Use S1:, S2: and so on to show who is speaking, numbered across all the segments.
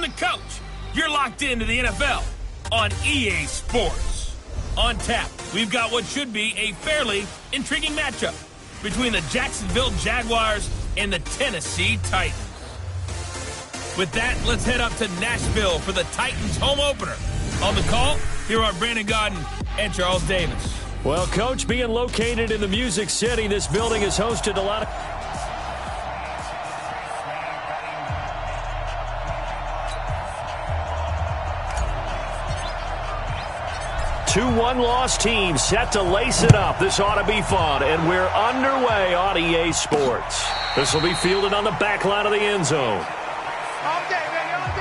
S1: the coach. You're locked into the NFL on EA Sports. On tap, we've got what should be a fairly intriguing matchup between the Jacksonville Jaguars and the Tennessee Titans. With that, let's head up to Nashville for the Titans home opener. On the call, here are Brandon Gaudin and Charles Davis.
S2: Well, Coach, being located in the Music City, this building has hosted a lot of... Two one-loss teams set to lace it up. This ought to be fun, and we're underway on EA Sports. This will be fielded on the back line of the end zone.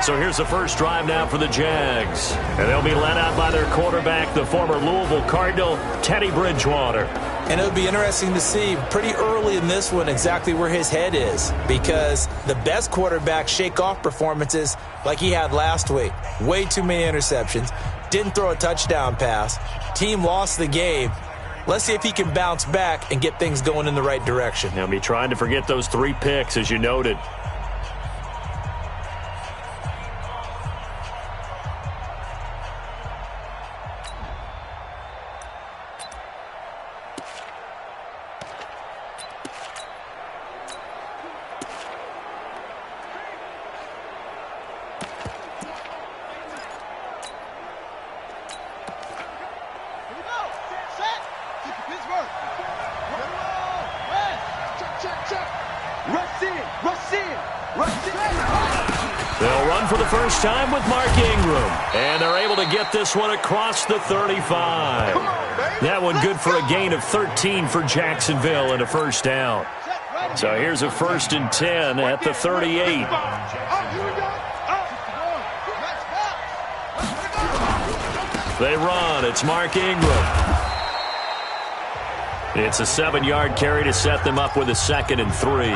S2: So here's the first drive now for the Jags. And they'll be led out by their quarterback, the former Louisville Cardinal, Teddy Bridgewater.
S3: And it'll be interesting to see pretty early in this one exactly where his head is, because the best quarterbacks shake off performances like he had last week. Way too many interceptions. Didn't throw a touchdown pass. Team lost the game. Let's see if he can bounce back and get things going in the right direction.
S2: He'll be trying to forget those 3 picks, as you noted. They'll run for the first time with Mark Ingram. And they're able to get this one across the 35. That one good for a gain of 13 for Jacksonville and a first down. So here's a 1st and 10 at the 38. They run. It's Mark Ingram. It's a 7-yard carry to set them up with a 2nd and 3.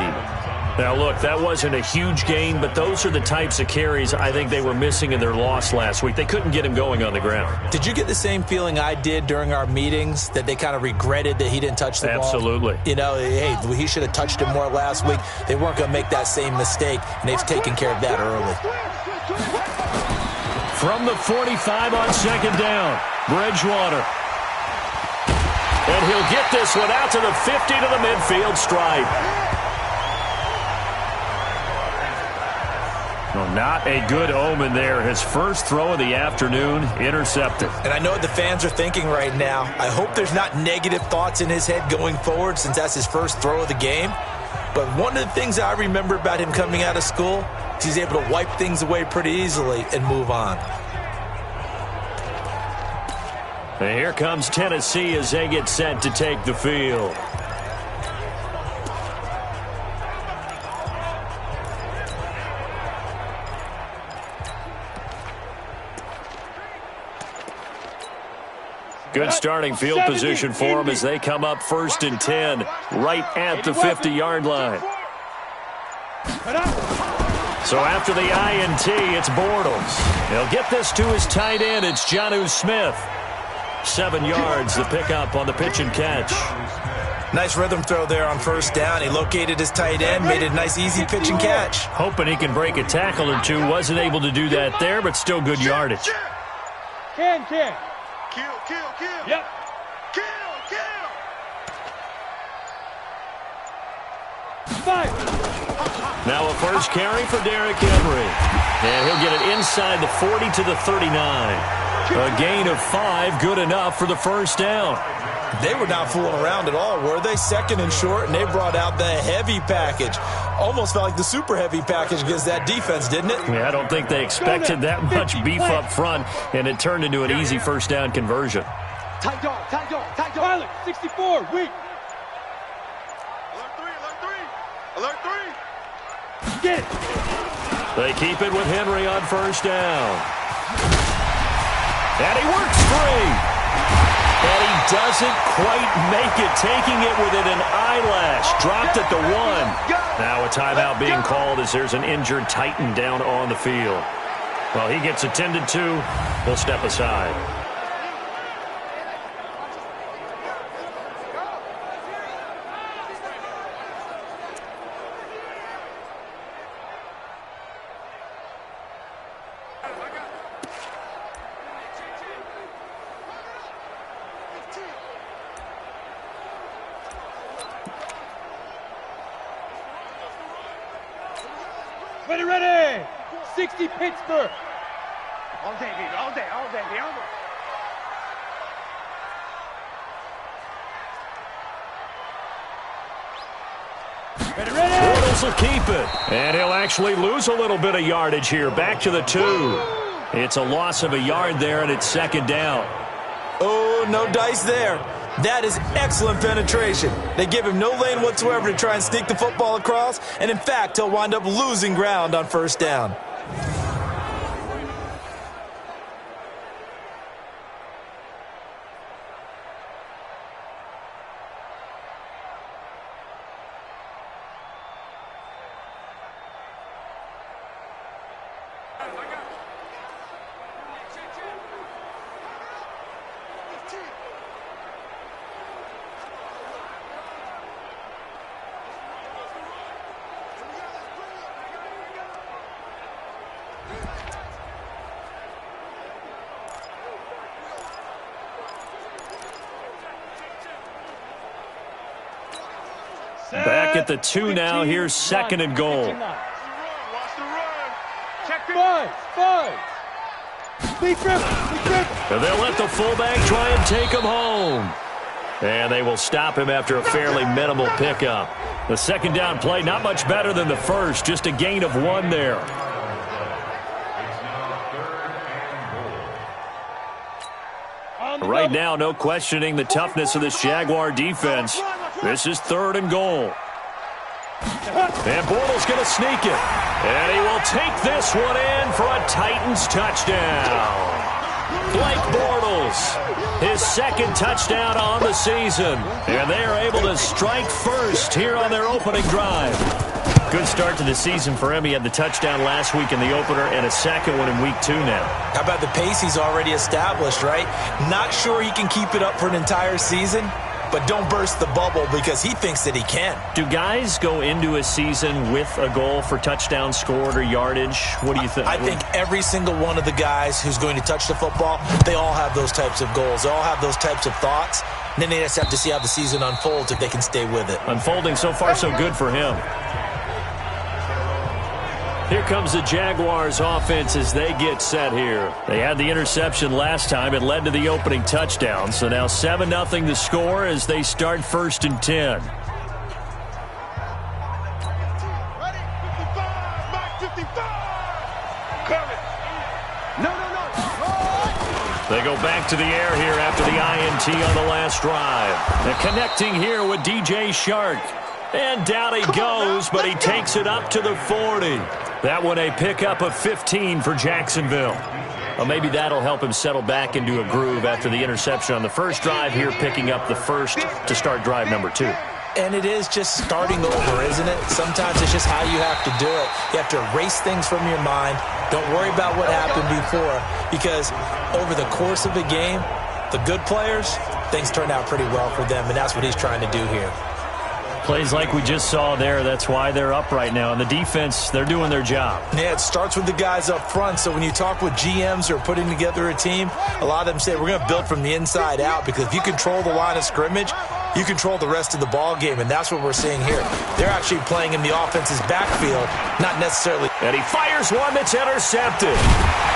S2: Now, look, that wasn't a huge gain, but those are the types of carries I think they were missing in their loss last week. They couldn't get him going on the ground.
S3: Did you get the same feeling I did during our meetings, that they kind of regretted that he didn't touch the ball?
S2: Absolutely.
S3: You know, hey, he should have touched it more last week. They weren't going to make that same mistake, and they've taken care of that early.
S2: From the 45 on 2nd down, Bridgewater. And he'll get this one out to the 50 to the midfield stripe. Well, not a good omen there. His first throw of the afternoon, intercepted.
S3: And I know what the fans are thinking right now. I hope there's not negative thoughts in his head going forward, since that's his first throw of the game. But one of the things I remember about him coming out of school is he's able to wipe things away pretty easily and move on.
S2: And here comes Tennessee as they get set to take the field. Good starting field position for them as they come up 1st and 10 right at the 50-yard line. So after the INT, it's Bortles. He'll get this to his tight end. It's Jonnu Smith. 7 yards, the pickup on the pitch and catch.
S3: Nice rhythm throw there on 1st down. He located his tight end, made it a nice, easy pitch and catch.
S2: Hoping he can break a tackle or two. Wasn't able to do that there, but still good yardage.
S4: Kill.
S1: Yep.
S2: Now a first carry for Derrick Henry. And he'll get it inside the 40 to the 39. A gain of 5, good enough for the first down.
S3: They were not fooling around at all, were they? 2nd and short, and they brought out the heavy package. Almost felt like the super heavy package against that defense, didn't it?
S2: Yeah, I don't think they expected that much beef up front, and it turned into an easy first down conversion.
S4: Tight dog. Pilot, 64, weak.
S5: Alert 3.
S4: Get it.
S2: They keep it with Henry on 1st down. And he works free. And he doesn't quite make it, taking it within an eyelash. Dropped at the 1. Now a timeout being called as there's an injured Titan down on the field. Well, he gets attended to. He'll step aside.
S4: Ready, ready. 60 Pittsburgh.
S5: All day, baby. All day, baby. All day.
S4: Ready, ready.
S2: Bortles will keep it. And he'll actually lose a little bit of yardage here. Back to the 2. It's a loss of a yard there, and it's second down.
S3: Oh, no dice there. That is excellent penetration. They give him no lane whatsoever to try and sneak the football across, and in fact, he'll wind up losing ground on first down.
S2: Back at the 2 now. Here's second and goal.
S5: Watch the run. Check it.
S4: Five. Lead grip.
S2: And they'll let the fullback try and take him home. And they will stop him after a fairly minimal pickup. The second down play not much better than the first. Just a gain of 1 there. Right now, no questioning the toughness of this Jaguar defense. This is third and goal. And Bortles going to sneak it. And he will take this one in for a Titans touchdown. Blake Bortles, his second touchdown on the season. And they are able to strike first here on their opening drive. Good start to the season for him. He had the touchdown last week in the opener and a second one in week 2 now.
S3: How about the pace he's already established, right? Not sure he can keep it up for an entire season, but don't burst the bubble because he thinks that he can.
S2: Do guys go into a season with a goal for touchdown scored or yardage? What do you think?
S3: I think every single one of the guys who's going to touch the football, they all have those types of goals. They all have those types of thoughts. And then they just have to see how the season unfolds if they can stay with it.
S2: Unfolding so far so good for him. Here comes the Jaguars offense as they get set here. They had the interception last time. It led to the opening touchdown. So now 7-0 the score as they start first and 10.
S5: Ready? 55. Mike 55. Coming. No.
S2: They go back to the air here after the INT on the last drive. And connecting here with DJ Shark. And down he goes, but he takes it up to the 40. That one a pickup of 15 for Jacksonville. Well, maybe that'll help him settle back into a groove after the interception on the first drive here, picking up the first to start drive number 2.
S3: And it is just starting over, isn't it? Sometimes it's just how you have to do it. You have to erase things from your mind. Don't worry about what happened before, because over the course of a game, the good players, things turn out pretty well for them, and that's what he's trying to do here.
S2: Plays like we just saw there. That's why they're up right now. And the defense, they're doing their job.
S3: Yeah, it starts with the guys up front. So when you talk with GMs who are putting together a team, a lot of them say we're going to build from the inside out, because if you control the line of scrimmage, you control the rest of the ball game, and that's what we're seeing here. They're actually playing in the offense's backfield, not necessarily.
S2: And he fires one that's intercepted.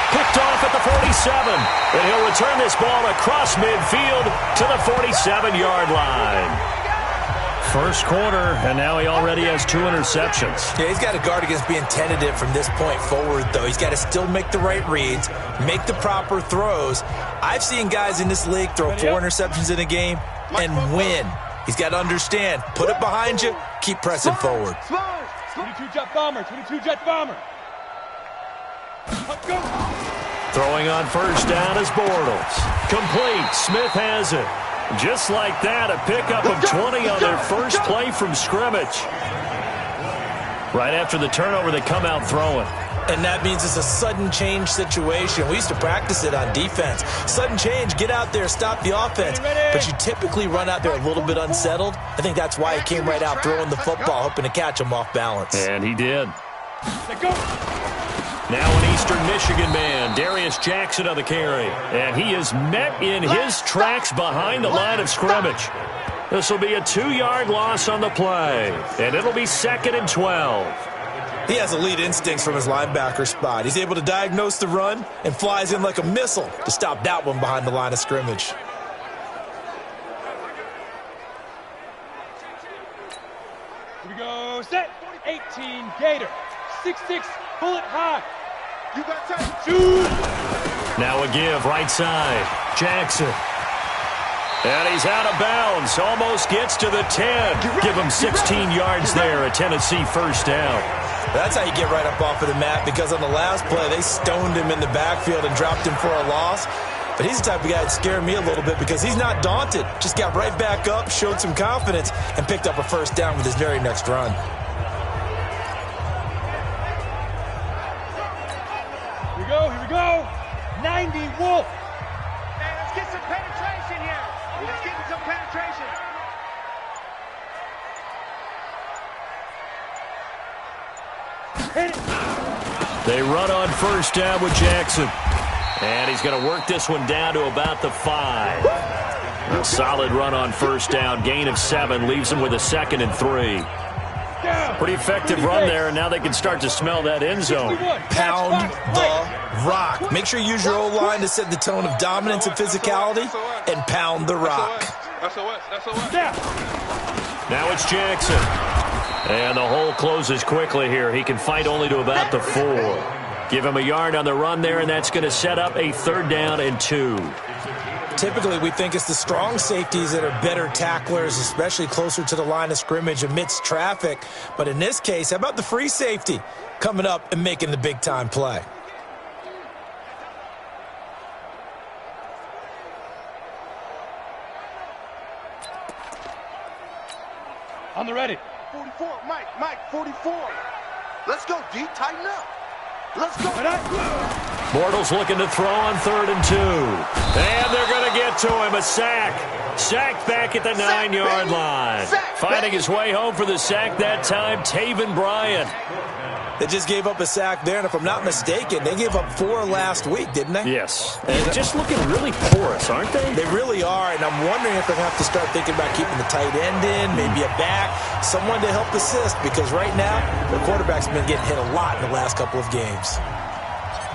S2: Picked off at the 47. And he'll return this ball across midfield to the 47-yard line. First quarter, and now he already has 2 interceptions.
S3: Yeah, he's got to guard against being tentative from this point forward, though. He's got to still make the right reads, make the proper throws. I've seen guys in this league throw 4 interceptions in a game and win. He's got to understand, put it behind you, keep pressing forward.
S4: 22 jet bomber.
S2: Throwing on first down is Bortles. Complete. Smith has it. Just like that, a pickup of 20 on their first play from scrimmage. Right after the turnover, they come out throwing.
S3: And that means it's a sudden change situation. We used to practice it on defense. Sudden change, get out there, stop the offense. But you typically run out there a little bit unsettled. I think that's why he came right out throwing the football, hoping to catch him off balance.
S2: And he did. Now an Eastern Michigan man, Darius Jackson on the carry. And he is met in his tracks behind the line of scrimmage. This will be a 2-yard loss on the play. And it'll be 2nd and 12.
S3: He has elite instincts from his linebacker spot. He's able to diagnose the run and flies in like a missile to stop that one behind the line of scrimmage.
S4: Here we go, set. 18 Gator. 6'6", bullet high.
S5: You got time.
S4: Shoot.
S2: Now a give, right side. Jackson. And he's out of bounds. Almost gets to the 10. Give him 16 yards there. A Tennessee first down.
S3: That's how you get right up off of the mat, because on the last play, they stoned him in the backfield and dropped him for a loss. But he's the type of guy that scared me a little bit because he's not daunted. Just got right back up, showed some confidence, and picked up a first down with his very next run.
S4: Here we go. 90 Wolf.
S5: Hey, let's get some penetration here. Let's get some penetration.
S4: Hit it.
S2: They run on first down with Jackson. And he's going to work this one down to about the 5. A solid run on first down. Gain of 7 leaves him with a 2nd and 3. Pretty effective run there, and now they can start to smell that end zone.
S3: Pound the rock. Make sure you use your O-line to set the tone of dominance and physicality, and pound the rock.
S5: SOS.
S2: Now it's Jackson. And the hole closes quickly here. He can fight only to about the 4. Give him a yard on the run there, and that's going to set up a 3rd down and 2.
S3: Typically, we think it's the strong safeties that are better tacklers, especially closer to the line of scrimmage amidst traffic. But in this case, how about the free safety coming up and making the big-time play?
S4: On the ready.
S5: 44, Mike, 44. Let's go, D, tighten up. Let's go.
S2: Bortles looking to throw on 3rd and 2. And they're going to get to him. A sack. Sacked back at the 9-yard line. Finding his way home for the sack that time, Taven Bryan.
S3: They just gave up a sack there, and if I'm not mistaken, they gave up 4 last week, didn't they?
S2: Yes. And just looking really porous, aren't they?
S3: They really are, and I'm wondering if they're going to have to start thinking about keeping the tight end in, maybe a back, someone to help assist, because right now, the quarterback's been getting hit a lot in the last couple of games.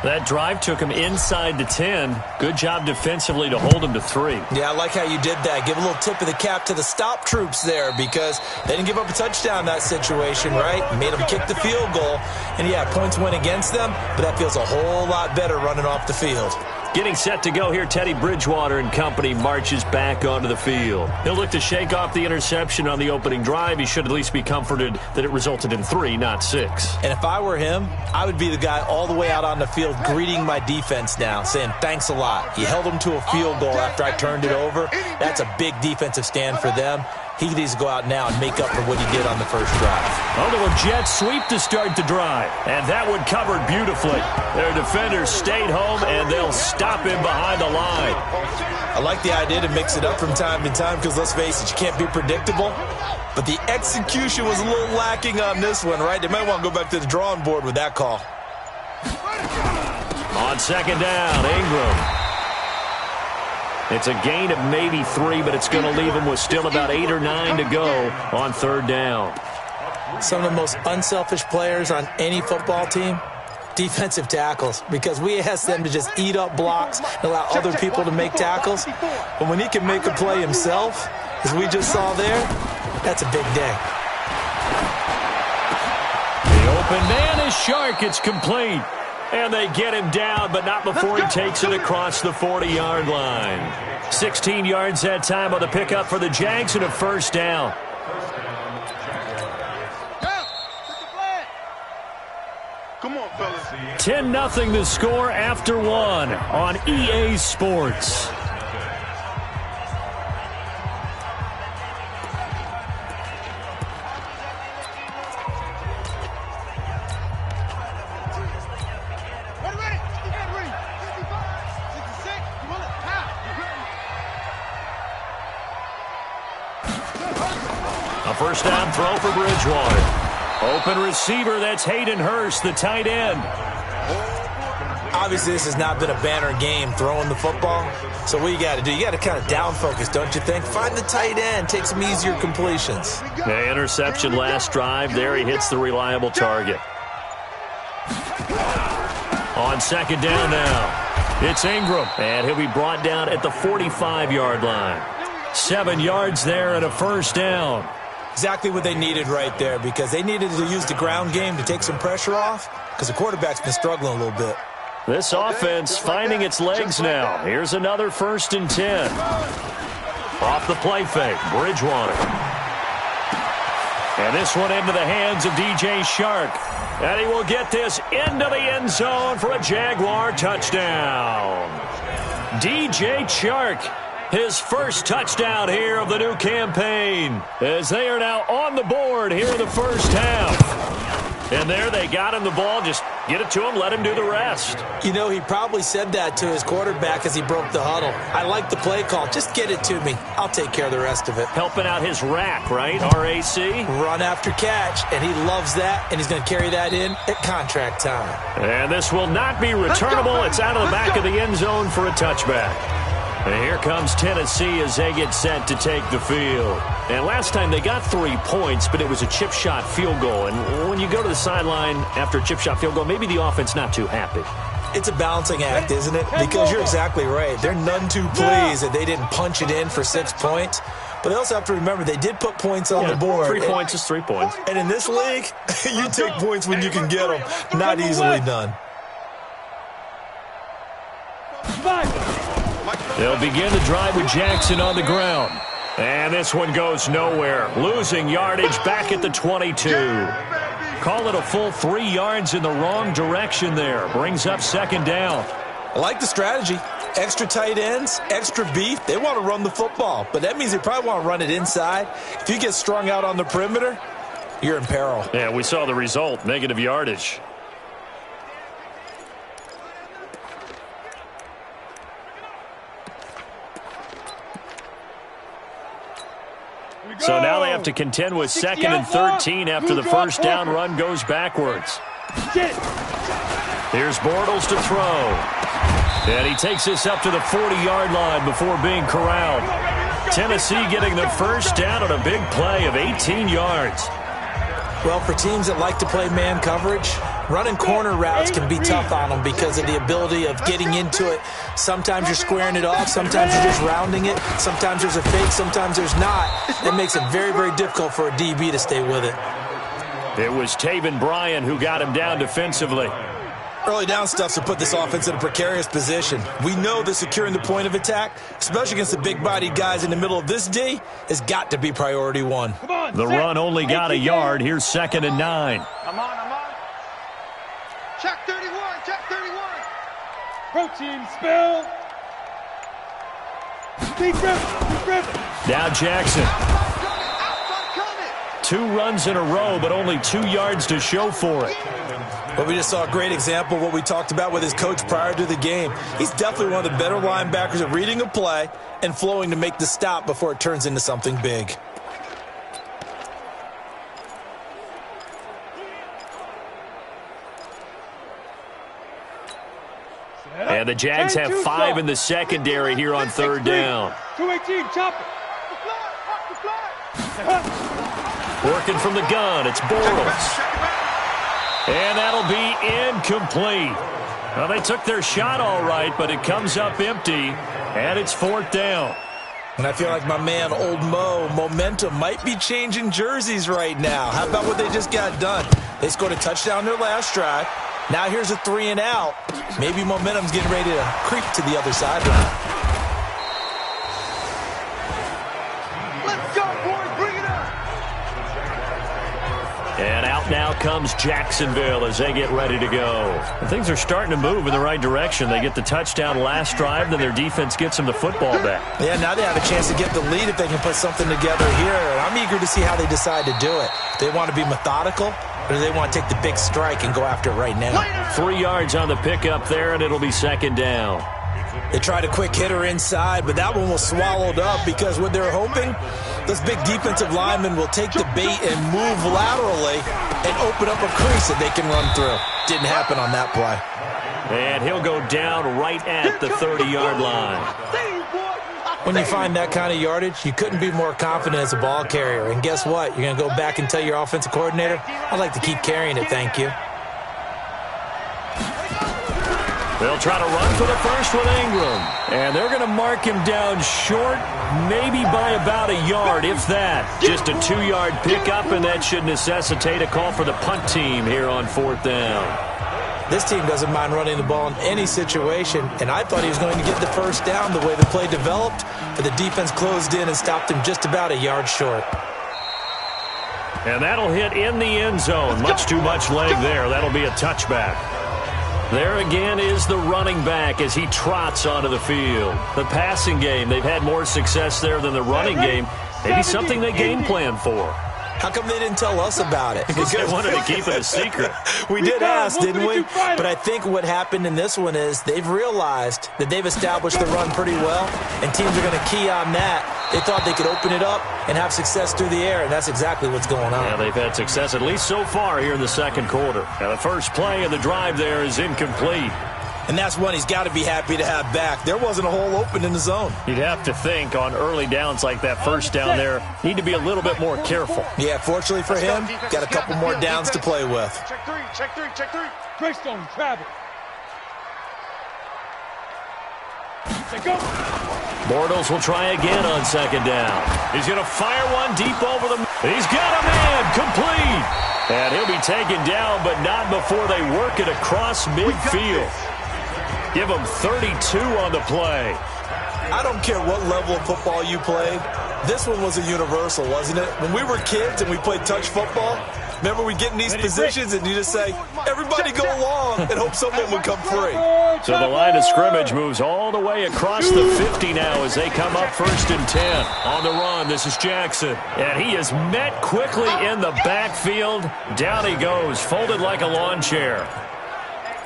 S2: That drive took him inside the 10. Good job defensively to hold him to 3.
S3: Yeah, I like how you did that. Give a little tip of the cap to the stop troops there, because they didn't give up a touchdown in that situation, right? Made them kick the field goal. And, yeah, points went against them, but that feels a whole lot better running off the field.
S2: Getting set to go here, Teddy Bridgewater and company marches back onto the field. He'll look to shake off the interception on the opening drive. He should at least be comforted that it resulted in 3, not 6.
S3: And if I were him, I would be the guy all the way out on the field greeting my defense now, saying thanks a lot. You held them to a field goal after I turned it over. That's a big defensive stand for them. He needs to go out now and make up for what he did on the first drive.
S2: A little jet sweep to start the drive. And that one covered beautifully. Their defenders stayed home, and they'll stop him behind the line.
S3: I like the idea to mix it up from time to time because, let's face it, you can't be predictable. But the execution was a little lacking on this one, right? They might want to go back to the drawing board with that call.
S2: On 2nd down, Ingram. It's a gain of maybe 3, but it's going to leave him with still about 8 or 9 to go on 3rd down.
S3: Some of the most unselfish players on any football team, defensive tackles, because we ask them to just eat up blocks and allow other people to make tackles. But when he can make a play himself, as we just saw there, that's a big day.
S2: The open man is Shark. It's complete. And they get him down, but not before he takes it across the 40-yard line. 16 yards that time on the pickup for the Jags and a first down.
S5: Come on, fellas.
S2: 10-0 the score after 1 on EA Sports. A first down throw for Bridgewater. Open receiver, that's Hayden Hurst, the tight end.
S3: Obviously, this has not been a banner game throwing the football. So what you got to do, you got to kind of down focus, don't you think? Find the tight end, take some easier completions.
S2: The interception last drive. There he hits the reliable target. On second down now, it's Ingram, and he'll be brought down at the 45-yard line. 7 yards there and a first down.
S3: Exactly what they needed right there, because they needed to use the ground game to take some pressure off, because the quarterback's been struggling a little bit.
S2: This offense finding its legs now. Here's another 1st and 10. Off the play fake, Bridgewater. And this one into the hands of DJ Shark. And he will get this into the end zone for a Jaguar touchdown. DJ Shark, his first touchdown here of the new campaign, as they are now on the board here in the first half. And there they got him the ball. Just get it to him, let him do the rest.
S3: You know, he probably said that to his quarterback as he broke the huddle. I like the play call. Just get it to me. I'll take care of the rest of it.
S2: Helping out his rack, right? RAC?
S3: Run after catch, and he loves that, and he's going to carry that in at contract time.
S2: And this will not be returnable. It's out of the back of the end zone for a touchback. And here comes Tennessee as they get set to take the field. And last time they got 3 points, but it was a chip shot field goal. And when you go to the sideline after a chip shot field goal, maybe the offense not too happy.
S3: It's a balancing act, isn't it? Because you're exactly right. They're none too pleased that they didn't punch it in for 6 points. But they also have to remember they did put points on the board.
S2: 3 points is 3 points.
S3: And in this league, you take points when you can get them. Not easily done.
S2: They'll begin the drive with Jackson on the ground. And this one goes nowhere. Losing yardage back at the 22. Call it a full 3 yards in the wrong direction there. Brings up second down.
S3: I like the strategy. Extra tight ends, extra beef. They want to run the football, but that means they probably want to run it inside. If you get strung out on the perimeter, you're in peril.
S2: Yeah, we saw the result, negative yardage. So now they have to contend with 2nd and 13 after the first down run goes backwards. Here's Bortles to throw. And he takes this up to the 40-yard line before being corralled. Tennessee getting the first down on a big play of 18 yards.
S3: Well, for teams that like to play man coverage, running corner routes can be tough on them because of the ability of getting into it. Sometimes you're squaring it off. Sometimes you're just rounding it. Sometimes there's a fake. Sometimes there's not. It makes it very, very difficult for a DB to stay with it.
S2: It was Taven Bryan who got him down defensively.
S3: Early down stuff to put this offense in a precarious position. We know that securing the point of attack, especially against the big-bodied guys in the middle of this D, has got to be priority one.
S2: The run only got a yard. Here's 2nd and 9.
S5: I'm on. Check 31, check 31.
S4: Protein spill. Deep grip.
S2: Now Jackson.
S5: Outside coming.
S2: 2 runs in a row, but only 2 yards to show for it.
S3: But we just saw a great example of what we talked about with his coach prior to the game. He's definitely one of the better linebackers at reading a play and flowing to make the stop before it turns into something big.
S2: And the Jags have 5 in the secondary here on 3rd down.
S4: 218, chop it.
S2: Working from the gun, it's Bortles. And that'll be incomplete. Well, they took their shot all right, but it comes up empty, and it's 4th down.
S3: And I feel like my man, Old Mo, momentum might be changing jerseys right now. How about what they just got done? They scored a touchdown their last drive. Now here's a 3 and out. Maybe momentum's getting ready to creep to the other sideline.
S5: Let's go, boys. Bring it up.
S2: And out now comes Jacksonville as they get ready to go. And things are starting to move in the right direction. They get the touchdown last drive, then their defense gets them the football back.
S3: Yeah, now they have a chance to get the lead if they can put something together here. And I'm eager to see how they decide to do it. They want to be methodical, or do they want to take the big strike and go after it right now?
S2: 3 yards on the pickup there, and it'll be 2nd down.
S3: They tried a quick hitter inside, but that one was swallowed up because what they're hoping, those big defensive linemen will take the bait and move laterally and open up a crease that they can run through. Didn't happen on that play.
S2: And he'll go down right at the 30-yard line.
S3: When you find that kind of yardage, you couldn't be more confident as a ball carrier. And guess what? You're going to go back and tell your offensive coordinator, I'd like to keep carrying it, thank you.
S2: They'll try to run for the first with Ingram.
S6: And they're going to mark him down short, maybe by about a yard, if that.
S2: Just a 2-yard pickup, and that should necessitate a call for the punt team here on 4th down.
S3: This team doesn't mind running the ball in any situation, and I thought he was going to get the first down the way the play developed, but the defense closed in and stopped him just about a yard short.
S2: And that'll hit in the end zone. Much too much leg there. That'll be a touchback. There again is the running back as he trots onto the field. The passing game, they've had more success there than the running game. Maybe something they game plan for.
S3: How come they didn't tell us about it?
S2: Because they wanted to keep it a secret.
S3: We did ask, didn't we? But I think what happened in this one is they've realized that they've established the run pretty well, and teams are going to key on that. They thought they could open it up and have success through the air, and that's exactly what's going on.
S2: Yeah, they've had success at least so far here in the second quarter. Now, the first play of the drive there is incomplete.
S3: And that's one he's got to be happy to have back. There wasn't a hole open in the zone.
S2: You'd have to think on early downs like that first down there, need to be a little bit more careful.
S3: Yeah, fortunately for him, got a couple more downs to play with.
S5: Check three, check three, check three.
S4: Greystone travel. Say go.
S2: Bortles will try again on second down. He's going to fire one deep over the... He's got a man, complete. And he'll be taken down, but not before they work it across midfield. Give him 32 on the play.
S3: I don't care what level of football you played. This one was a universal, wasn't it? When we were kids and we played touch football, remember we get in these positions and you just say, everybody go along and hope someone would come free.
S2: So the line of scrimmage moves all the way across the 50 now as they come up 1st and 10. On the run, this is Jackson. And he is met quickly in the backfield. Down he goes, folded like a lawn chair.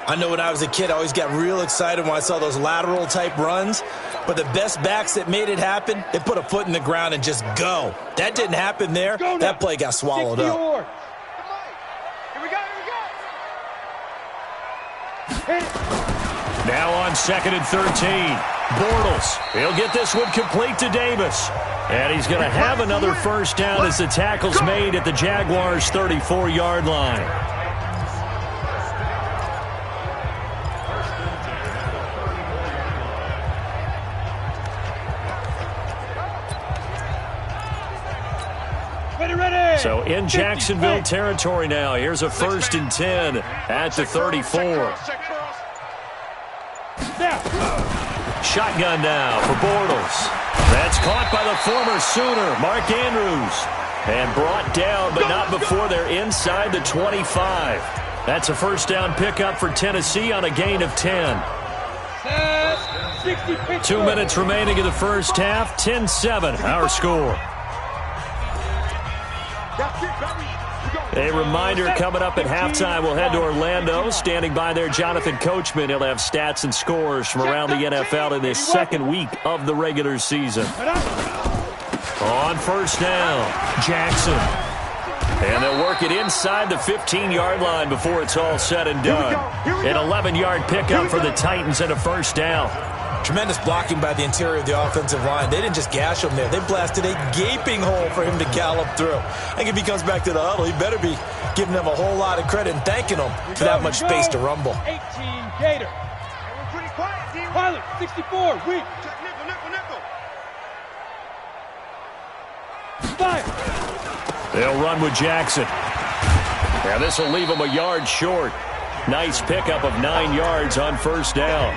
S3: I know when I was a kid, I always got real excited when I saw those lateral-type runs. But the best backs that made it happen, they put a foot in the ground and just go. That didn't happen there. That play got swallowed up.
S5: Here we go, here we go.
S2: Now on 2nd and 13. Bortles. He'll get this one complete to Davis. And he's going to have another first down as the tackle's made at the Jaguars' 34-yard line. So in Jacksonville territory now. Here's a 1st and 10 at the 34. Shotgun now for Bortles. That's caught by the former Sooner, Mark Andrews. And brought down, but not before they're inside the 25. That's a first down pickup for Tennessee on a gain of 10. 2 minutes remaining in the first half. 10-7, our score. A reminder coming up at halftime. We'll head to Orlando. Standing by there, Jonathan Coachman. He'll have stats and scores from around the NFL in this second week of the regular season. On first down, Jackson. And they'll work it inside the 15-yard line before it's all said and done. An 11-yard pickup for the Titans and a first down.
S3: Tremendous blocking by the interior of the offensive line. They didn't just gash him there. They blasted a gaping hole for him to gallop through. I think if he comes back to the huddle, he better be giving them a whole lot of credit and thanking them for that much space to rumble.
S4: 18 Gator.
S5: We're pretty quiet, D.
S4: Pilot, 64, weak.
S5: Check nickel, nickel, nickel.
S4: Fire.
S2: They'll run with Jackson. Now this will leave him a yard short. Nice pickup of 9 yards on first down.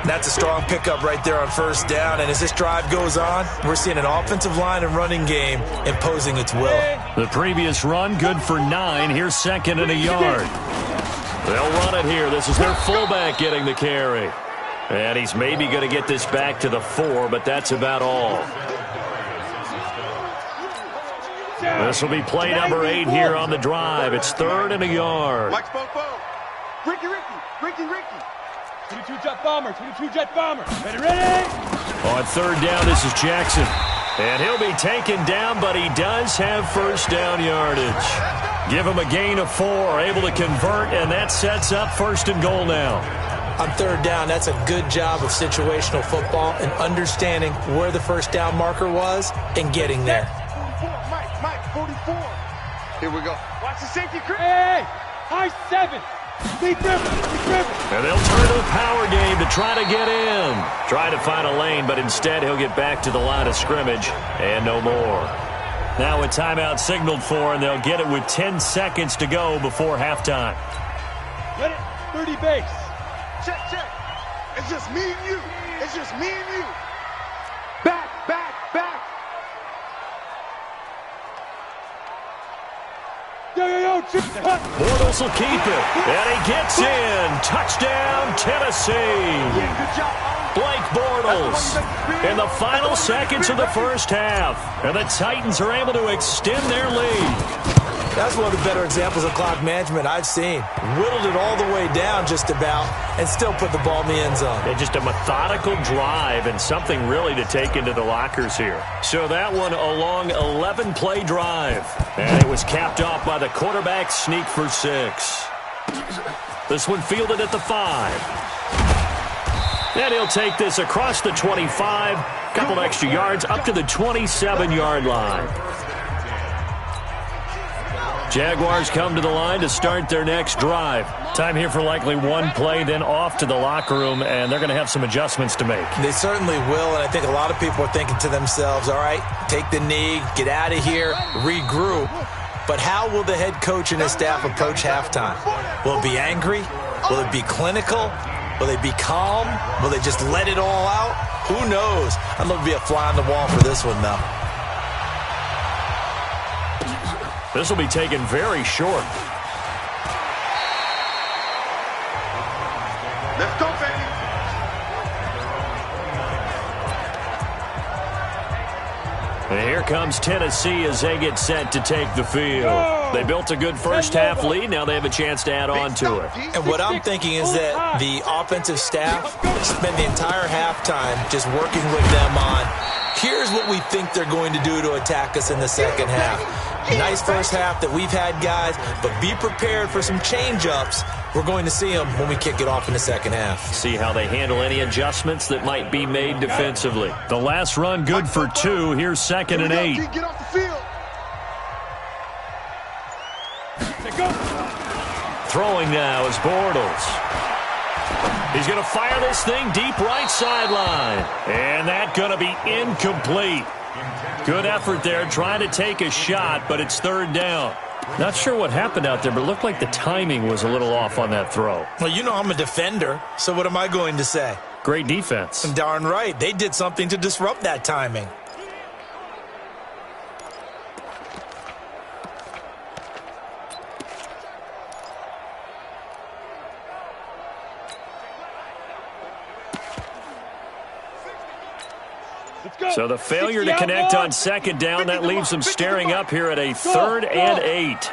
S3: That's a strong pickup right there on first down. And as this drive goes on, we're seeing an offensive line and running game imposing its will.
S2: The previous run, good for 9. Here's 2nd and a yard. They'll run it here. This is their fullback getting the carry. And he's maybe going to get this back to the 4, but that's about all. This will be play number 8 here on the drive. It's 3rd and a yard.
S5: Mike spoke. Ricky.
S4: 22 jet bomber, 22 jet bomber. Ready.
S2: On 3rd down, this is Jackson. And he'll be taken down, but he does have first down yardage. Give him a gain of 4, able to convert, and that sets up 1st and goal now.
S3: On 3rd down, that's a good job of situational football and understanding where the first down marker was and getting there.
S5: 44, Mike, 44. Here we go. Watch the safety, Chris.
S4: Hey, high 7.
S2: And they'll turn to the power game to try to get in. Try to find a lane, but instead he'll get back to the line of scrimmage and no more. Now a timeout signaled for, and they'll get it with 10 seconds to go before halftime.
S4: Let it 30 base.
S5: Check, check. It's just me and you. It's just me and you. Back, back, back.
S4: Yo.
S2: Bortles will keep it. And he gets in. Touchdown, Tennessee.
S5: Yeah, good job.
S2: Blake Bortles in the final seconds of the first half. And the Titans are able to extend their lead.
S3: That's one of the better examples of clock management I've seen. Whittled it all the way down just about and still put the ball in the end zone.
S2: And just a methodical drive and something really to take into the lockers here. So that one a long 11-play drive. And it was capped off by the quarterback sneak for 6. This one fielded at the 5. And he'll take this across the 25. Couple extra yards up to the 27-yard line. Jaguars come to the line to start their next drive. Time here for likely one play, then off to the locker room, and they're going to have some adjustments to make.
S3: They certainly will, and I think a lot of people are thinking to themselves, all right, take the knee, get out of here, regroup. But how will the head coach and his staff approach halftime? Will it be angry? Will it be clinical? Will they be calm? Will they just let it all out? Who knows? I'd love to be a fly on the wall for this one, though.
S2: This will be taken very short.
S5: Let's go, baby.
S2: And here comes Tennessee as they get set to take the field. They built a good first-half lead. Now they have a chance to add on to it.
S3: And what I'm thinking is that the offensive staff spend the entire halftime just working with them on, here's what we think they're going to do to attack us in the second half. Nice first half that we've had, guys, but be prepared for some change-ups. We're going to see them when we kick it off in the second half.
S2: See how they handle any adjustments that might be made defensively. The last run good for 2. Here's 2nd and 8.
S5: Get off the field.
S2: Throwing now is Bortles. He's going to fire this thing deep right sideline. And that's going to be incomplete. Good effort there trying to take a shot, but it's 3rd down. Not sure what happened out there, but it looked like the timing was a little off on that throw.
S3: Well, you know I'm a defender, so what am I going to say?
S2: Great defense.
S3: Darn right. They did something to disrupt that timing.
S2: So the failure to connect on 2nd down, that leaves them staring up here at a 3rd and 8.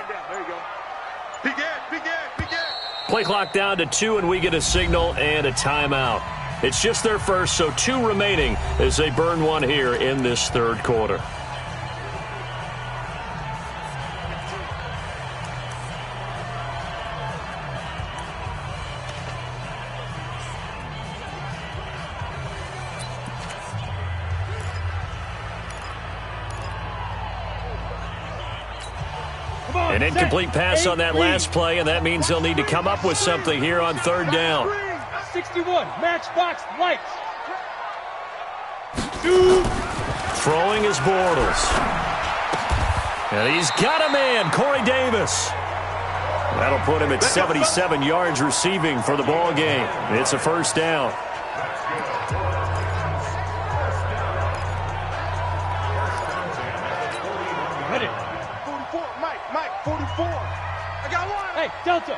S2: Play clock down to 2, and we get a signal and a timeout. It's just their first, so 2 remaining as they burn one here in this 3rd quarter. An incomplete pass on that last play, and that means they'll need to come up with something here on 3rd down.
S4: 61, matchbox lights.
S2: Throwing is Bortles. And he's got a man, Corey Davis. That'll put him at 77 yards receiving for the ball game. It's a 1st down.
S4: Ready.
S5: 44, Mike, 44. I got one.
S4: Hey, Delta.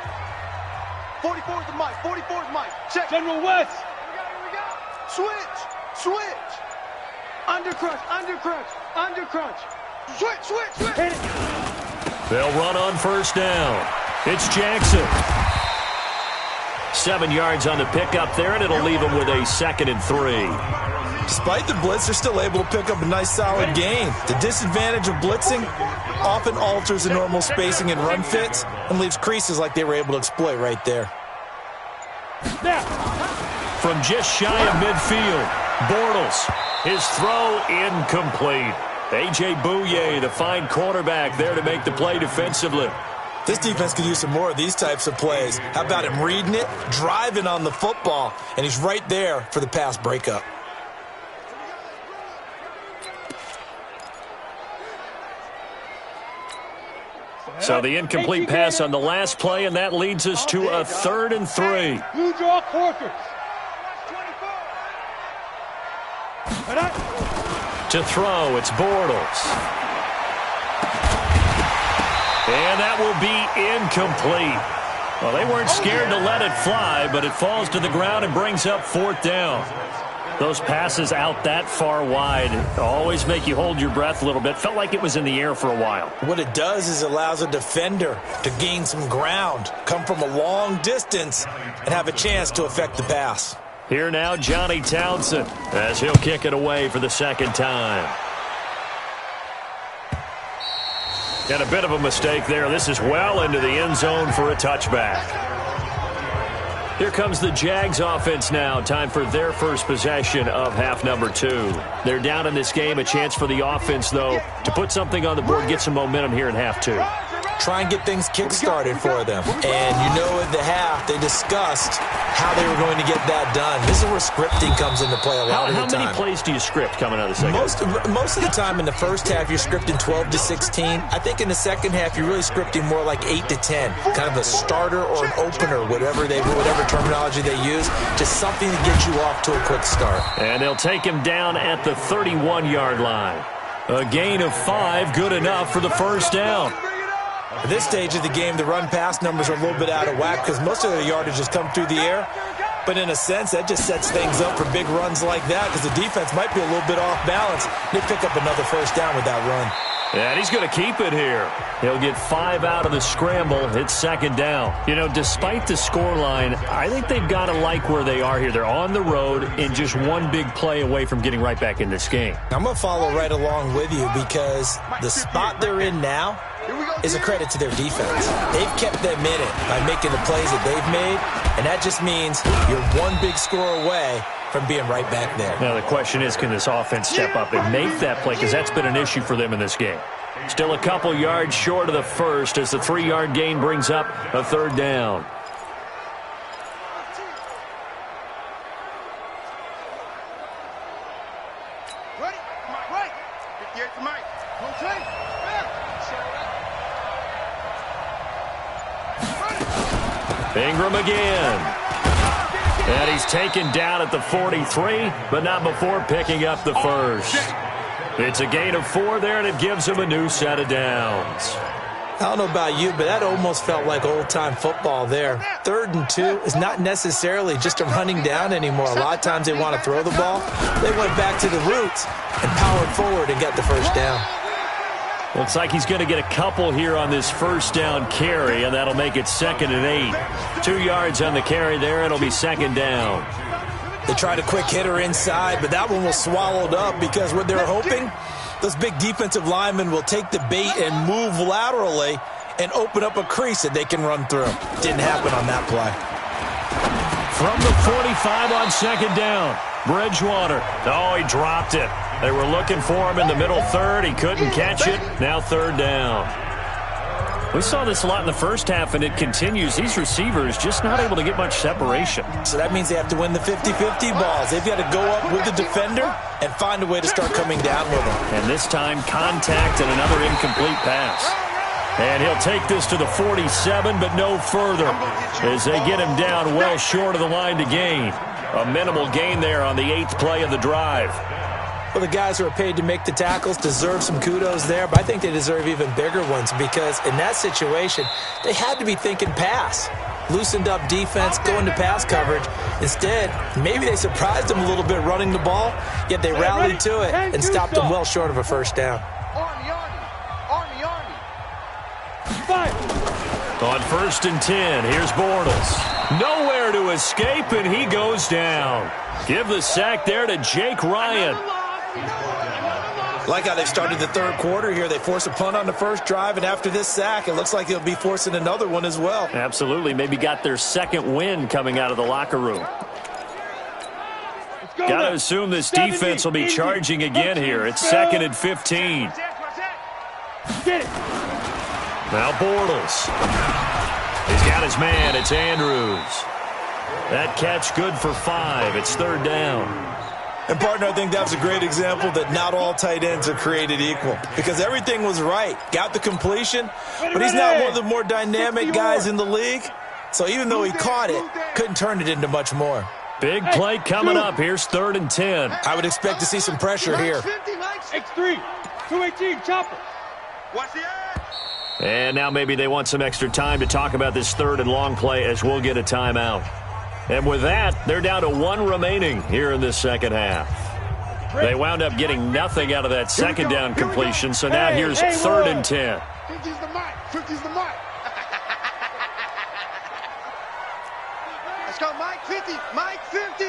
S5: 44 is the Mike, 44 is Mike. Check.
S4: General West.
S5: Here we go. Switch. Under crunch. Switch.
S4: Hit it.
S2: They'll run on 1st down. It's Jackson. 7 yards on the pickup there, and it'll leave them with a 2nd and 3.
S3: Despite the blitz, they're still able to pick up a nice, solid gain. The disadvantage of blitzing often alters the normal spacing and run fits and leaves creases like they were able to exploit right there.
S2: From just shy of midfield, Bortles. His throw incomplete. A.J. Bouye, the fine quarterback, there to make the play defensively.
S3: This defense could use some more of these types of plays. How about him reading it, driving on the football, and he's right there for the pass breakup.
S6: So the incomplete pass on the last play, and that leads us to a 3rd and 3.
S4: Blue draw quarters.
S6: To throw, it's Bortles. And that will be incomplete. Well, they weren't scared to let it fly, but it falls to the ground and brings up 4th down. Those passes out that far wide always make you hold your breath a little bit. Felt like it was in the air for a while.
S3: What it does is it allows a defender to gain some ground, come from a long distance, and have a chance to affect the pass.
S6: Here now, Johnny Townsend, as he'll kick it away for the 2nd time. And a bit of a mistake there. This is well into the end zone for a touchback. Here comes the Jags offense now. Time for their first possession of half number 2. They're down in this game. A chance for the offense, though, to put something on the board, get some momentum here in half 2.
S3: Try and get things kick-started for them. And you know at the half, they discussed how they were going to get that done. This is where scripting comes into play a lot of the time.
S6: How many plays do you script coming out of the second half?
S3: Most of the time in the first half, you're scripting 12 to 16. I think in the second half, you're really scripting more like 8 to 10. Kind of a starter or an opener, whatever terminology they use. Just something to get you off to a quick start.
S6: And they'll take him down at the 31-yard line. A gain of 5, good enough for the first down.
S3: At this stage of the game, the run-pass numbers are a little bit out of whack because most of their yardage has come through the air. But in a sense, that just sets things up for big runs like that because the defense might be a little bit off balance. They pick up another first down with that run.
S6: And he's going to keep it here. He'll get 5 out of the scramble. It's 2nd down. You know, despite the scoreline, I think they've got to like where they are here. They're on the road and just one big play away from getting right back in this game.
S3: I'm going to follow right along with you because the spot they're in now is a credit to their defense. They've kept them in it by making the plays that they've made, and that just means you're one big score away from being right back there.
S6: Now the question is, can this offense step up and make that play, because that's been an issue for them in this game. Still a couple yards short of the first as the 3-yard gain brings up a 3rd down. Ingram again. And he's taken down at the 43, but not before picking up the first. It's a gain of 4 there, and it gives him a new set of downs.
S3: I don't know about you, but that almost felt like old-time football there. 3rd and 2 is not necessarily just a running down anymore. A lot of times they want to throw the ball. They went back to the roots and powered forward and got the first down.
S6: Looks like he's going to get a couple here on this first down carry, and that'll make it 2nd and 8. 2 yards on the carry there. It'll be 2nd down.
S3: They tried a quick hitter inside, but that one was swallowed up because what they're hoping, those big defensive linemen will take the bait and move laterally and open up a crease that they can run through. Didn't happen on that play.
S6: From the 45 on 2nd down, Bridgewater. Oh, he dropped it. They were looking for him in the middle 3rd. He couldn't catch it. Now 3rd down. We saw this a lot in the first half, and it continues. These receivers just not able to get much separation.
S3: So that means they have to win the 50-50 balls. They've got to go up with the defender and find a way to start coming down with him.
S6: And this time, contact and another incomplete pass. And he'll take this to the 47, but no further as they get him down well short of the line to gain. A minimal gain there on the 8th play of the drive.
S3: Well, the guys who are paid to make the tackles deserve some kudos there, but I think they deserve even bigger ones because in that situation, they had to be thinking pass. Loosened up defense, going to pass coverage. Instead, maybe they surprised them a little bit running the ball, yet they rallied to it and stopped them well short of a first down.
S6: On 1st and 10, here's Bortles. Nowhere to escape, and he goes down. Give the sack there to Jake Ryan.
S3: Like how they started the 3rd quarter here. They force a punt on the first drive, and after this sack, it looks like they'll be forcing another one as well.
S6: Absolutely. Maybe got their 2nd win coming out of the locker room. Got to assume this defense will be charging again here. It's 2nd and 15.
S4: Get it.
S6: Now Bortles. got his man. It's Andrews. That catch good for 5. It's third down.
S3: And, partner, I think that was a great example that not all tight ends are created equal because everything was right. Got the completion, but he's not one of the more dynamic guys in the league. So even though he caught it, couldn't turn it into much more.
S6: Big play coming up. Here's 3rd and 10.
S3: I would expect to see some pressure here.
S4: X3, 218, chopper.
S5: Watch the edge.
S6: And now maybe they want some extra time to talk about this 3rd and long play as we'll get a timeout. And with that, they're down to 1 remaining here in this second half. They wound up getting nothing out of that second down completion, so now here's 3rd and 10.
S5: 50's the mic. 50's the mic. Let's go, Mike 50. Mike 50.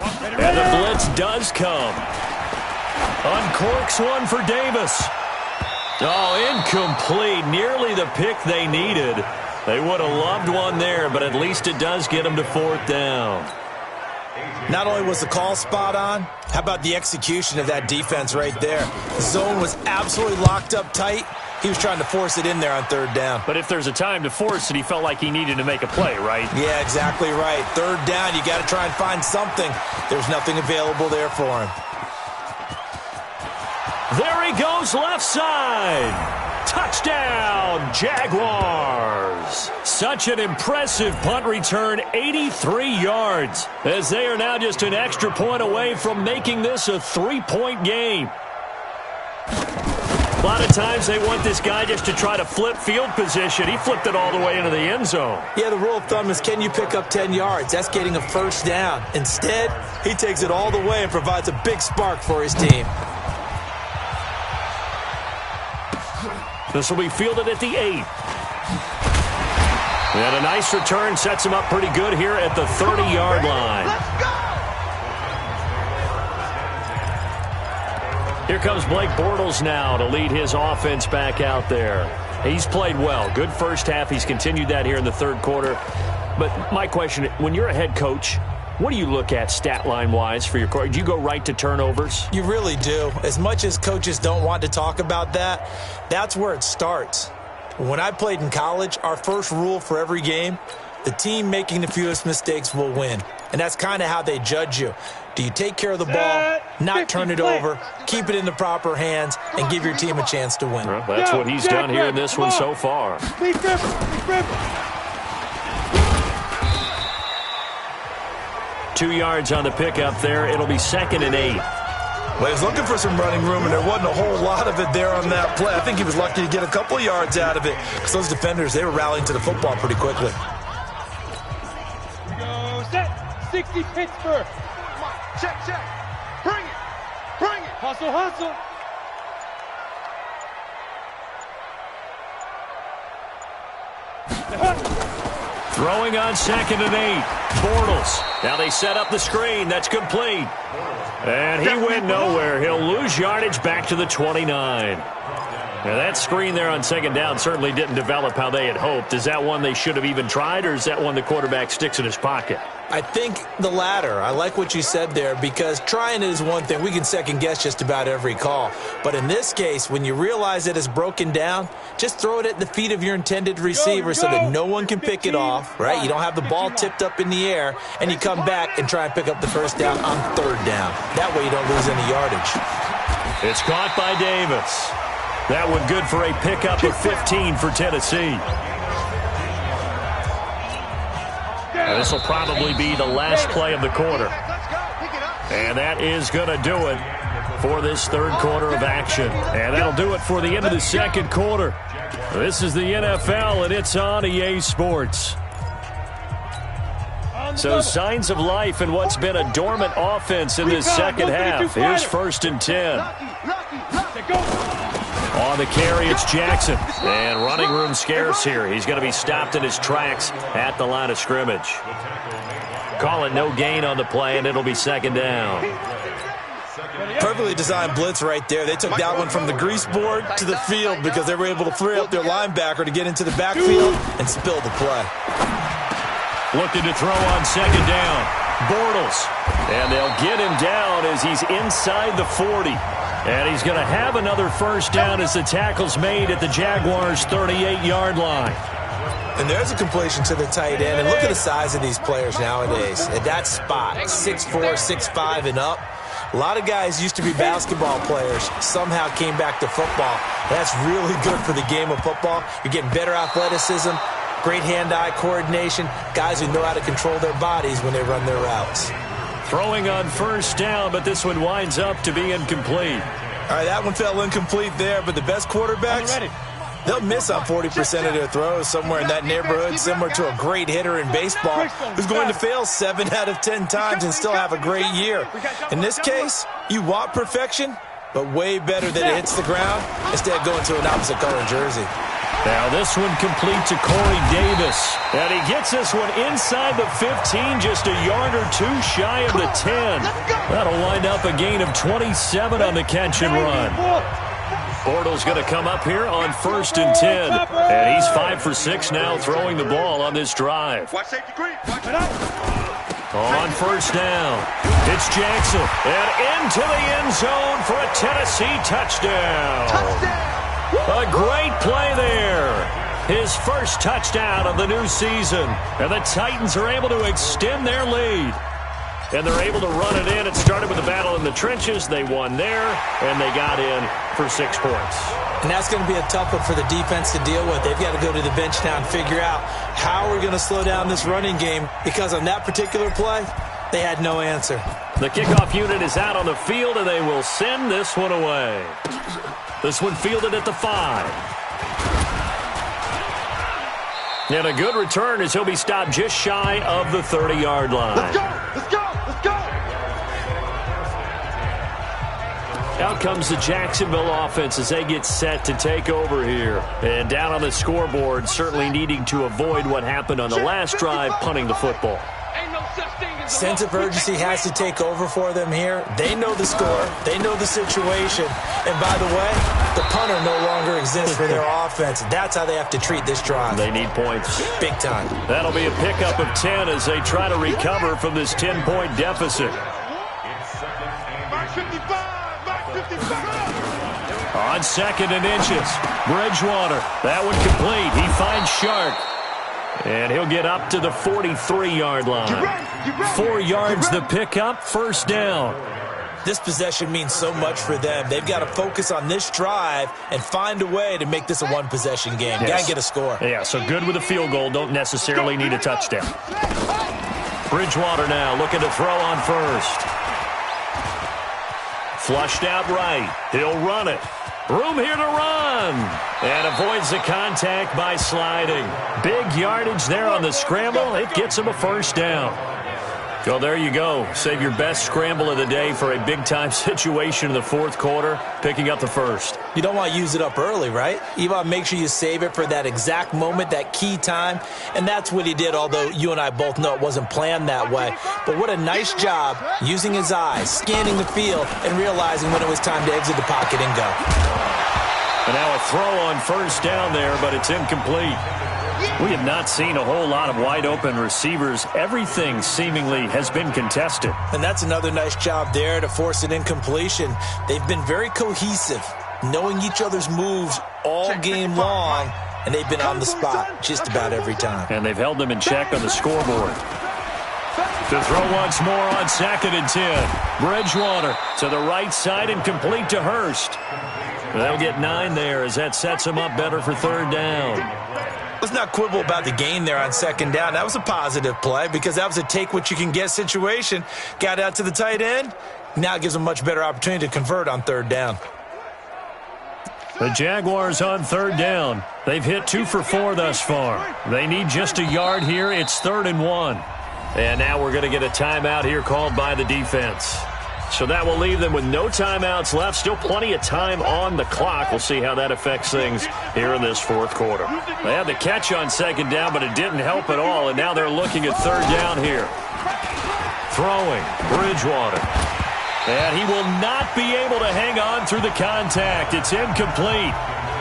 S6: And the blitz does come. Uncorks one for Davis. Oh, incomplete. Nearly the pick they needed. They would have loved one there, but at least it does get them to 4th down.
S3: Not only was the call spot on, how about the execution of that defense right there? The zone was absolutely locked up tight. He was trying to force it in there on 3rd down.
S6: But if there's a time to force it, he felt like he needed to make a play, right?
S3: Yeah, exactly right. 3rd down, you got to try and find something. There's nothing available there for him.
S6: There he goes left side. Touchdown, Jaguars. Such an impressive punt return, 83 yards, as they are now just an extra point away from making this a 3-point game. A lot of times they want this guy just to try to flip field position. He flipped it all the way into the end zone.
S3: Yeah, the rule of thumb is can you pick up 10 yards? That's getting a 1st down. Instead, he takes it all the way and provides a big spark for his team.
S6: This will be fielded at the 8. And a nice return sets him up pretty good here at the 30-yard line. Here comes Blake Bortles now to lead his offense back out there. He's played well. Good first half. He's continued that here in the 3rd quarter. But my question, when you're a head coach, what do you look at stat line-wise for your court? Do you go right to turnovers?
S3: You really do. As much as coaches don't want to talk about that, that's where it starts. When I played in college, our first rule for every game, the team making the fewest mistakes will win. And that's kind of how they judge you. Do you take care of the ball, not turn it over, keep it in the proper hands, and give your team a chance to win?
S6: Well, that's what he's done here in this one so far. 2 yards on the pickup there. It'll be 2nd and 8.
S3: Well, he was looking for some running room, and there wasn't a whole lot of it there on that play. I think he was lucky to get a couple yards out of it because those defenders, they were rallying to the football pretty quickly.
S4: We go set. 60 Pittsburgh.
S5: Check, check. Bring it. Bring it.
S4: Hustle, hustle.
S6: Throwing on 2nd and 8. Bortles. Now they set up the screen. That's complete. And he went nowhere. He'll lose yardage back to the 29. Now that screen there on 2nd down certainly didn't develop how they had hoped. Is that one they should have even tried, or is that one the quarterback sticks in his pocket?
S3: I think the latter. I like what you said there because trying it is one thing. We can second guess just about every call. But in this case, when you realize that it's broken down, just throw it at the feet of your intended receiver so that no one can pick it off, right? You don't have the ball tipped up in the air, and you come back and try and pick up the 1st down on 3rd down. That way you don't lose any yardage.
S6: It's caught by Davis. That one good for a pickup of 15 for Tennessee. Now this will probably be the last play of the quarter. And that is going to do it for this 3rd quarter of action. And that'll do it for the end of the 2nd quarter. This is the NFL, and it's on EA Sports. So signs of life in what's been a dormant offense in this 2nd half. Here's 1st and 10. On the carry, it's Jackson. And running room scarce here. He's going to be stopped in his tracks at the line of scrimmage. Call it no gain on the play, and it'll be 2nd down.
S3: Perfectly designed blitz right there. They took that one from the grease board to the field because they were able to free up their linebacker to get into the backfield and spill the play.
S6: Looking to throw on 2nd down. Bortles. And they'll get him down as he's inside the 40. And he's going to have another 1st down as the tackle's made at the Jaguars' 38-yard line.
S3: And there's a completion to the tight end. And look at the size of these players nowadays. At that spot, 6'4", 6'5", and up. A lot of guys used to be basketball players, somehow came back to football. That's really good for the game of football. You're getting better athleticism, great hand-eye coordination, guys who know how to control their bodies when they run their routes.
S6: Throwing on first down, but this one winds up to be incomplete.
S3: All right, that one fell incomplete there, but the best quarterbacks, they'll miss on 40% of their throws, somewhere in that neighborhood, similar to a great hitter in baseball who's going to fail 7 out of 10 times and still have a great year. In this case, you want perfection, but way better that it hits the ground instead of going to an opposite color jersey.
S6: Now this one complete to Corey Davis. And he gets this one inside the 15, just a yard or two shy of the 10. That'll wind up a gain of 27 on the catch and run. Bortles going to come up here on 1st and 10. And he's 5 for 6 now throwing the ball on this drive. On first down, it's Jackson. And into the end zone for a Tennessee touchdown. A great play there. His first touchdown of the new season. And the Titans are able to extend their lead. And they're able to run it in. It started with a battle in the trenches. They won there, and they got in for 6 points.
S3: And that's going to be a tough one for the defense to deal with. They've got to go to the bench now and figure out how we're going to slow down this running game, because on that particular play, they had no answer.
S6: The kickoff unit is out on the field, and they will send this one away. This one fielded at the 5. And a good return as he'll be stopped just shy of the 30-yard line.
S5: Let's go! Let's go! Let's go!
S6: Out comes the Jacksonville offense as they get set to take over here. And down on the scoreboard, certainly needing to avoid what happened on the last drive, punting the football.
S3: Sense of urgency has to take over for them here. They know the score. They know the situation. And by the way, the punter no longer exists for their offense. That's how they have to treat this drive.
S6: They need points.
S3: Big time.
S6: That'll be a pickup of 10 as they try to recover from this 10-point deficit. On 2nd and inches, Bridgewater. That one complete. He finds Shark. And he'll get up to the 43-yard line. 4 yards the pickup, first down.
S3: This possession means so much for them. They've got to focus on this drive and find a way to make this a one-possession game.
S6: Yes.
S3: Got to get a score.
S6: Yeah, so good with a field goal. Don't necessarily need a touchdown. Bridgewater now looking to throw on first. Flushed out right. He'll run it. Room here to run. And avoids the contact by sliding. Big yardage there on the scramble. It gets him a first down. Well, there you go. Save your best scramble of the day for a big-time situation in the 4th quarter, picking up the first.
S3: You don't want to use it up early, right? You want to make sure you save it for that exact moment, that key time. And that's what he did, although you and I both know it wasn't planned that way. But what a nice job using his eyes, scanning the field, and realizing when it was time to exit the pocket and go.
S6: And now a throw on first down there, but it's incomplete. We have not seen a whole lot of wide-open receivers. Everything seemingly has been contested.
S3: And that's another nice job there to force an incompletion. They've been very cohesive, knowing each other's moves all game long, and they've been on the spot just about every time.
S6: And they've held them in check on the scoreboard. To throw once more on 2nd and 10. Bridgewater to the right side and complete to Hurst. They'll get 9 there as that sets them up better for 3rd down.
S3: Let's not quibble about the gain there on 2nd down. That was a positive play because that was a take-what-you-can-get situation. Got out to the tight end. Now it gives them a much better opportunity to convert on 3rd down.
S6: The Jaguars on 3rd down. They've hit 2 for 4 thus far. They need just a yard here. It's 3rd and 1. And now we're going to get a timeout here called by the defense. So that will leave them with no timeouts left. Still plenty of time on the clock. We'll see how that affects things here in this 4th quarter. They had the catch on 2nd down, but it didn't help at all. And now they're looking at 3rd down here. Throwing, Bridgewater. And he will not be able to hang on through the contact. It's incomplete.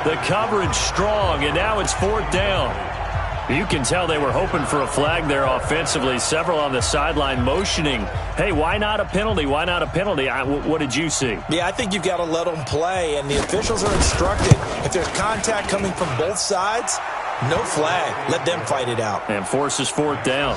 S6: The coverage strong, and now it's 4th down. You can tell they were hoping for a flag there offensively. Several on the sideline motioning, hey, why not a penalty? Why not a penalty? What did you see?
S3: Yeah, I think you've got to let them play, and the officials are instructed if there's contact coming from both sides, No flag. Let them fight it out.
S6: And forces fourth down.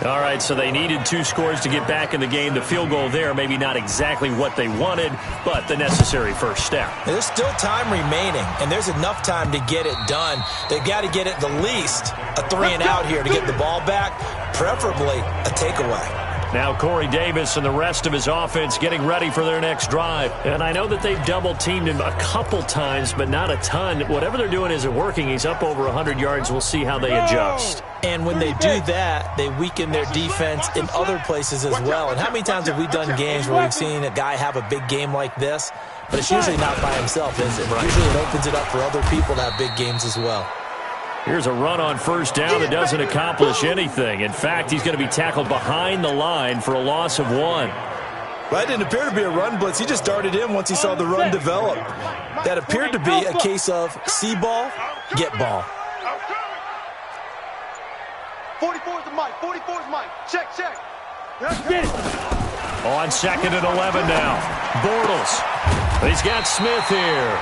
S6: All right, so they needed 2 scores to get back in the game. The field goal there, maybe not exactly what they wanted, but the necessary first step.
S3: There's still time remaining, and there's enough time to get it done. They've got to get it the least a 3 and out here to get the ball back, preferably a takeaway.
S6: Now Corey Davis and the rest of his offense getting ready for their next drive. And I know that they've double-teamed him a couple times, but not a ton. Whatever they're doing isn't working. He's up over 100 yards. We'll see how they adjust.
S3: And when they do that, they weaken their defense in other places as well. And how many times have we done games where we've seen a guy have a big game like this? But it's usually not by himself, is it? Usually it opens it up for other people to have big games as well.
S6: Here's a run on first down that doesn't accomplish anything. In fact, he's going to be tackled behind the line for a loss of 1.
S3: Well, it didn't appear to be a run blitz. He just darted in once he saw the run develop. That appeared to be a case of see ball, get ball.
S5: 44 is the mic. 44 is mic. Check.
S4: Get it.
S6: On 2nd and 11 now. Bortles. He's got Smith here.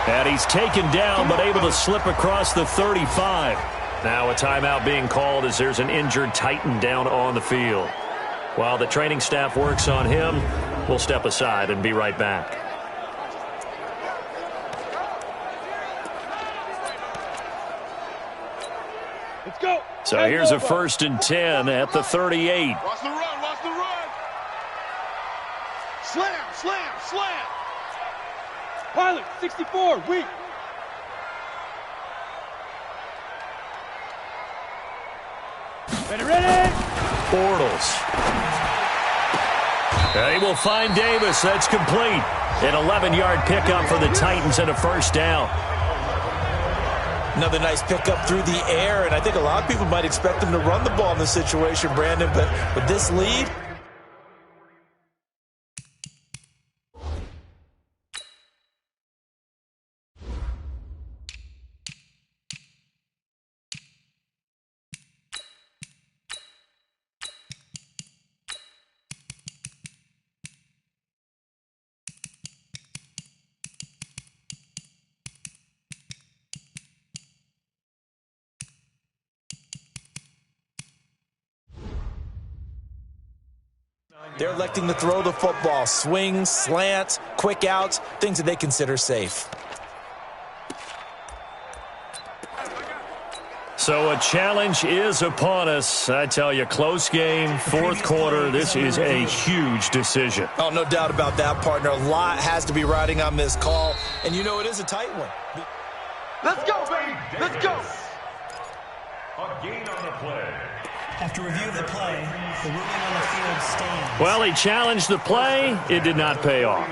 S6: And he's taken down but able to slip across the 35. Now a timeout being called as there's an injured Titan down on the field. While the training staff works on him, we'll step aside and be right back.
S4: Let's go.
S6: So here's a 1st and 10 at the 38.
S5: Watch the run. Watch the run. Slam.
S4: Pilot, 64, weak. Ready.
S6: Bortles. They will find Davis. That's complete. An 11-yard pickup for the Titans and a first down.
S3: Another nice pickup through the air, and I think a lot of people might expect them to run the ball in this situation, Brandon, but with this lead, they're electing to throw the football. Swings, slants, quick outs, things that they consider safe.
S6: So a challenge is upon us. I tell you, close game, fourth quarter. This is a huge decision.
S3: Oh, no doubt about that, partner. A lot has to be riding on this call, and you know it is a tight one.
S5: Let's go, baby. Let's go.
S7: A gain on the play.
S8: After review of the play, the ruling on the field stands.
S6: Well, he challenged the play. It did not pay off.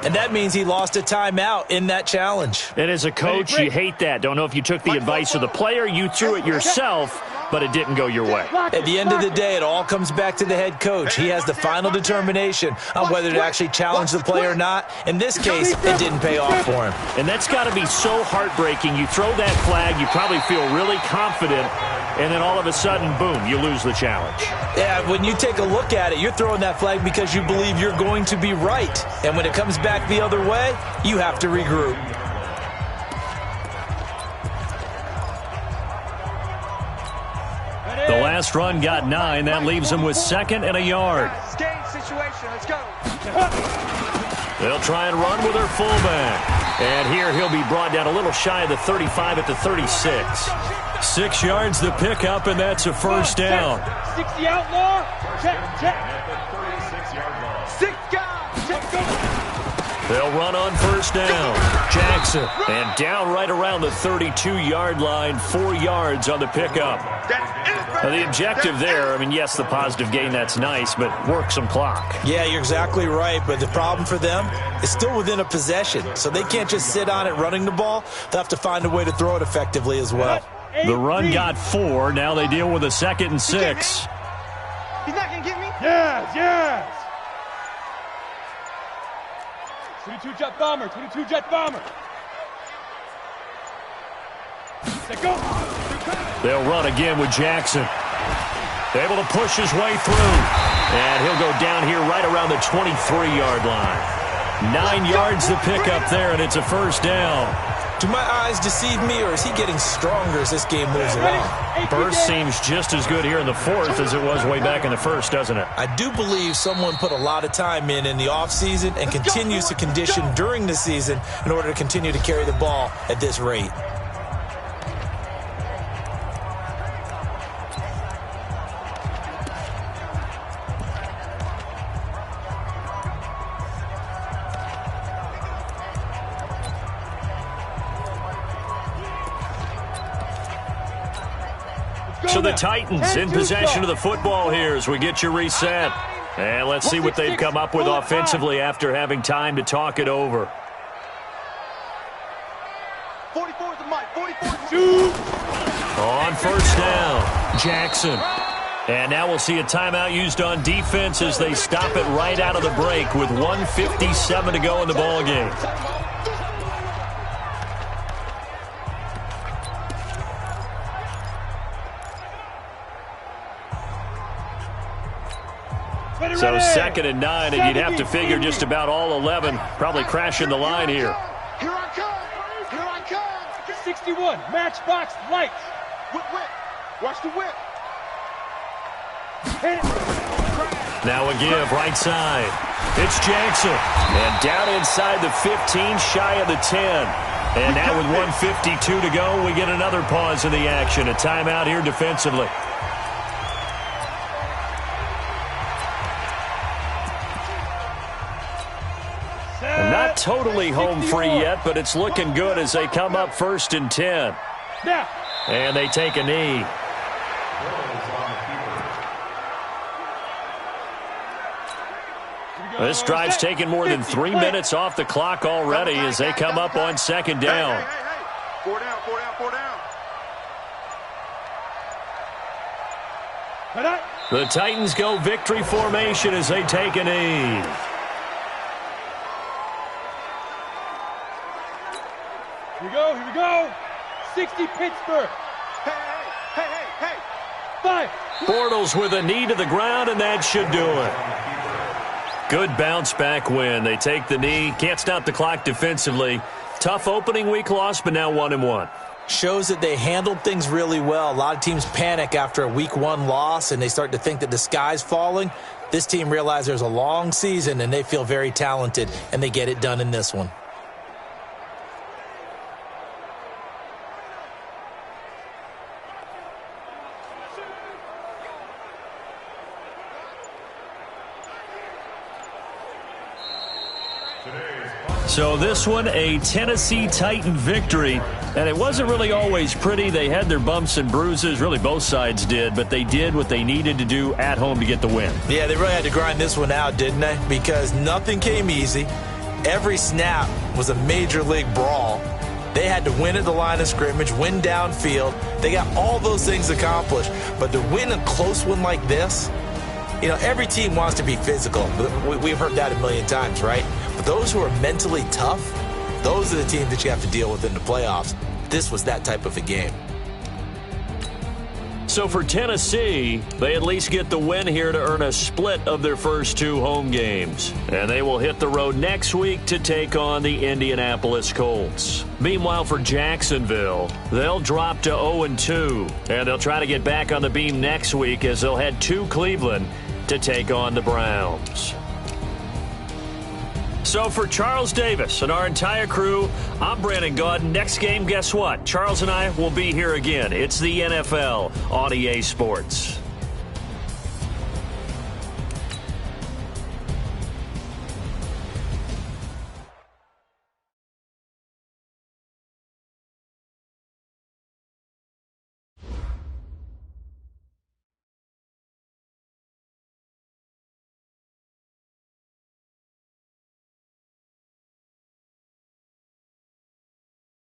S3: And that means he lost a timeout in that challenge.
S6: And as a coach, you hate that. Don't know if you took the advice of the player, you threw it yourself, but it didn't go your way.
S3: At the end of the day, it all comes back to the head coach. He has the final determination on whether to actually challenge the play or not. In this case, it didn't pay off for him.
S6: And that's got to be so heartbreaking. You throw that flag, you probably feel really confident, and then all of a sudden, boom, you lose the challenge.
S3: Yeah, when you take a look at it, you're throwing that flag because you believe you're going to be right. And when it comes back the other way, you have to regroup.
S6: The last run got 9. That leaves him with 2nd and a yard.
S5: Game situation. Let's go.
S6: They'll try and run with their fullback. And here he'll be brought down a little shy of the 35 at the 36. 6 yards the pickup, and that's a first down.
S4: 60 outlaw. Check.
S5: 6 guys. Check.
S6: They'll run on first down. Jackson. And down right around the 32-yard line. 4 yards on the pickup. Now, the objective there, I mean, yes, the positive gain, that's nice, but work some clock.
S3: Yeah, you're exactly right, but the problem for them is still within a possession, so they can't just sit on it running the ball. They'll have to find a way to throw it effectively as well.
S6: The run got 4. Now they deal with a 2nd and 6.
S5: He's not going to get me?
S4: Yes. 22 jet bomber. Set go.
S6: They'll run again with Jackson. Able to push his way through. And he'll go down here right around the 23-yard line. 9 yards to pick up there, and it's a first down.
S3: Do my eyes deceive me, or is he getting stronger as this game moves along?
S6: Burst seems just as good here in the fourth as it was way back in the first, doesn't it?
S3: I do believe someone put a lot of time in the offseason and continues to condition during the season in order to continue to carry the ball at this rate.
S6: So the Titans in possession of the football here as we get you reset. And let's see what they've come up with offensively after having time to talk it over.
S5: 44 is the mic. 44
S6: On first down, Jackson. And now we'll see a timeout used on defense as they stop it right out of the break with 1:57 to go in the ballgame. So 2nd and 9, and you'd have to figure just about all 11 probably crashing the line here.
S5: Here I come. Here I come.
S4: 61, matchbox lights.
S5: Whip, whip. Watch the whip.
S6: Now a give right side. It's Jackson. And down inside the 15, shy of the 10. And now with 1:52 to go, we get another pause in the action. A timeout here defensively. Not totally home free yet, but it's looking good as they come up 1st and 10. And they take a knee. This drive's taken more than 3 minutes off the clock already as they come up on 2nd down.
S5: Hey. 4 down, 4 down, 4 down.
S6: The Titans go victory formation as they take a knee.
S4: Here we go. 60 Pittsburgh.
S5: Hey.
S4: 5.
S6: Bortles with a knee to the ground, and that should do it. Good bounce back win. They take the knee. Can't stop the clock defensively. Tough opening week loss, but now 1-1.
S3: Shows that they handled things really well. A lot of teams panic after a week 1 loss, and they start to think that the sky's falling. This team realizes there's a long season, and they feel very talented, and they get it done in this one.
S6: So this one, a Tennessee Titan victory, and it wasn't really always pretty. They had their bumps and bruises, really both sides did, but they did what they needed to do at home to get the win.
S3: Yeah, they really had to grind this one out, didn't they? Because nothing came easy. Every snap was a major league brawl. They had to win at the line of scrimmage, win downfield. They got all those things accomplished, but to win a close one like this, you know, every team wants to be physical. We've heard that a million times, right? But those who are mentally tough, those are the teams that you have to deal with in the playoffs. This was that type of a game.
S6: So for Tennessee, they at least get the win here to earn a split of their first 2 home games. And they will hit the road next week to take on the Indianapolis Colts. Meanwhile, for Jacksonville, they'll drop to 0-2. And they'll try to get back on the beam next week as they'll head to Cleveland to take on the Browns. So for Charles Davis and our entire crew, I'm Brandon Gaudin. Next game, guess what? Charles and I will be here again. It's the NFL on EA Sports.